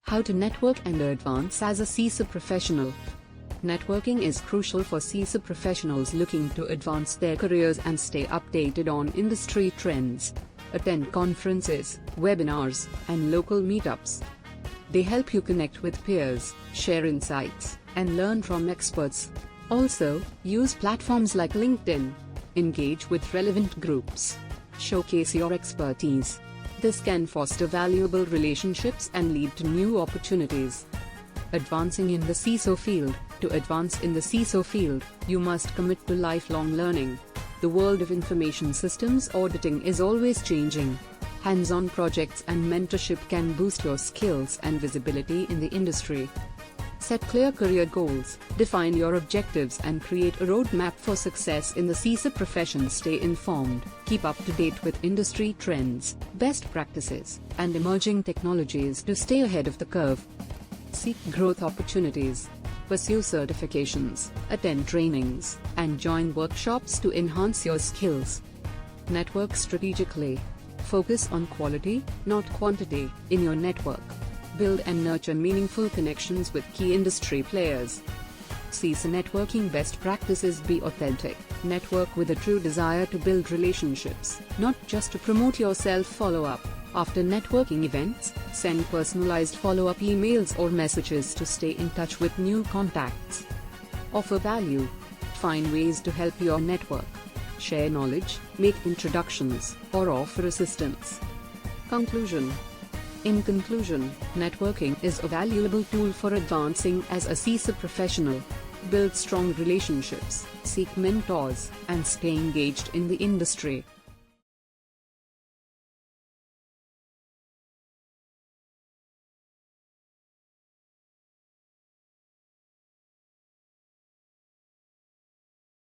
How to network and advance as a CISA professional. Networking is crucial for CISA professionals looking to advance their careers and stay updated on industry trends. Attend conferences, webinars, and local meetups. They help you connect with peers, share insights, and learn from experts. Also, use platforms like LinkedIn. Engage with relevant groups. Showcase your expertise. This can foster valuable relationships and lead to new opportunities. Advancing in the CISO field. To advance in the CISO field, you must commit to lifelong learning. The world of information systems auditing is always changing. Hands-on projects and mentorship can boost your skills and visibility in the industry. Set clear career goals, define your objectives and create a roadmap for success in the CISA profession. Stay informed, keep up to date with industry trends, best practices, and emerging technologies to stay ahead of the curve. Seek growth opportunities. Pursue certifications, attend trainings, and join workshops to enhance your skills. Network strategically. Focus on quality, not quantity, in your network. Build and nurture meaningful connections with key industry players. CISA networking best practices. Be authentic. Network with a true desire to build relationships, not just to promote yourself. Follow up. After networking events, send personalized follow-up emails or messages to stay in touch with new contacts. Offer value. Find ways to help your network. Share knowledge, make introductions, or offer assistance. Conclusion. In conclusion, networking is a valuable tool for advancing as a CISA professional. Build strong relationships, seek mentors, and stay engaged in the industry.